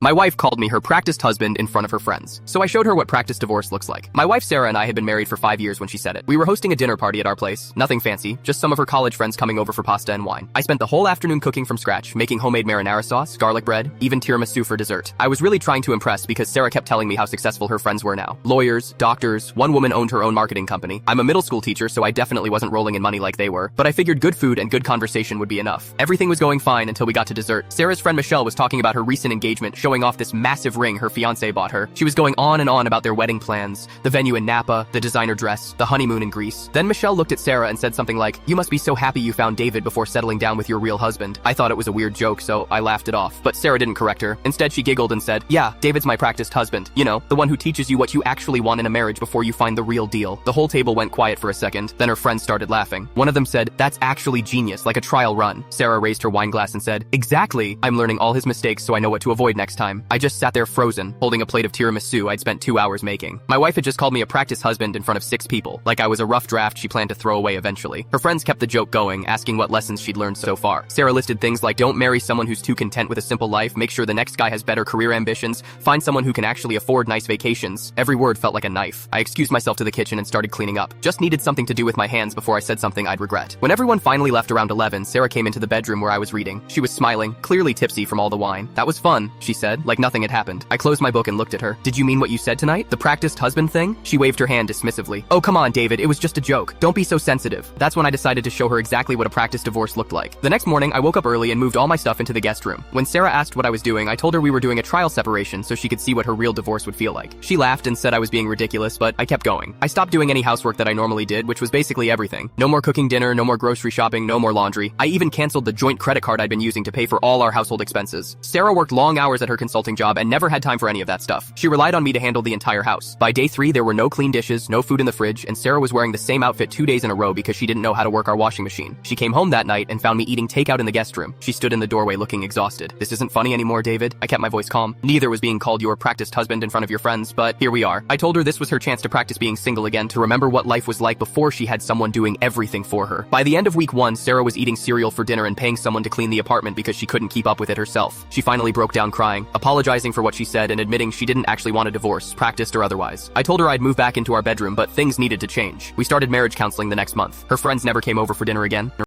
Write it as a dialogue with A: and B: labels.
A: My wife called me her practiced husband in front of her friends, so I showed her what practiced divorce looks like. My wife Sarah and I had been married for 5 years when she said it. We were hosting a dinner party at our place, nothing fancy, just some of her college friends coming over for pasta and wine. I spent the whole afternoon cooking from scratch, making homemade marinara sauce, garlic bread, even tiramisu for dessert. I was really trying to impress because Sarah kept telling me how successful her friends were now. Lawyers, doctors, one woman owned her own marketing company. I'm a middle school teacher, so I definitely wasn't rolling in money like they were, but I figured good food and good conversation would be enough. Everything was going fine until we got to dessert. Sarah's friend Michelle was talking about her recent engagement, showing off this massive ring her fiancé bought her. She was going on and on about their wedding plans, the venue in Napa, the designer dress, the honeymoon in Greece. Then Michelle looked at Sarah and said something like, "You must be so happy you found David before settling down with your real husband." I thought it was a weird joke, so I laughed it off, but Sarah didn't correct her. Instead, she giggled and said, "Yeah, David's my practiced husband. You know, the one who teaches you what you actually want in a marriage before you find the real deal." The whole table went quiet for a second, then her friends started laughing. One of them said, "That's actually genius, like a trial run." Sarah raised her wine glass and said, "Exactly. I'm learning all his mistakes so I know what to avoid next time." I just sat there frozen, holding a plate of tiramisu I'd spent 2 hours making. My wife had just called me a practice husband in front of 6 people, like I was a rough draft she planned to throw away eventually. Her friends kept the joke going, asking what lessons she'd learned so far. Sarah listed things like, don't marry someone who's too content with a simple life, make sure the next guy has better career ambitions, find someone who can actually afford nice vacations. Every word felt like a knife. I excused myself to the kitchen and started cleaning up. Just needed something to do with my hands before I said something I'd regret. When everyone finally left around 11, Sarah came into the bedroom where I was reading. She was smiling, clearly tipsy from all the wine. "That was fun," she said, like nothing had happened. I closed my book and looked at her. "Did you mean what you said tonight? The practiced husband thing?" She waved her hand dismissively. "Oh, come on, David, it was just a joke. Don't be so sensitive." That's when I decided to show her exactly what a practiced divorce looked like. The next morning, I woke up early and moved all my stuff into the guest room. When Sarah asked what I was doing, I told her we were doing a trial separation so she could see what her real divorce would feel like. She laughed and said I was being ridiculous, but I kept going. I stopped doing any housework that I normally did, which was basically everything. No more cooking dinner, no more grocery shopping, no more laundry. I even canceled the joint credit card I'd been using to pay for all our household expenses. Sarah worked long hours at her consulting job and never had time for any of that stuff. She relied on me to handle the entire house. By day 3, there were no clean dishes, no food in the fridge, and Sarah was wearing the same outfit 2 days in a row because she didn't know how to work our washing machine. She came home that night and found me eating takeout in the guest room. She stood in the doorway looking exhausted. "This isn't funny anymore, David." I kept my voice calm. Neither was being called your practiced husband in front of your friends, but here we are. I told her this was her chance to practice being single again, to remember what life was like before she had someone doing everything for her. By the end of week 1, Sarah was eating cereal for dinner and paying someone to clean the apartment because she couldn't keep up with it herself. She finally broke down crying, apologizing for what she said and admitting she didn't actually want a divorce, practiced or otherwise. I told her I'd move back into our bedroom, but things needed to change. We started marriage counseling the next month. Her friends never came over for dinner again.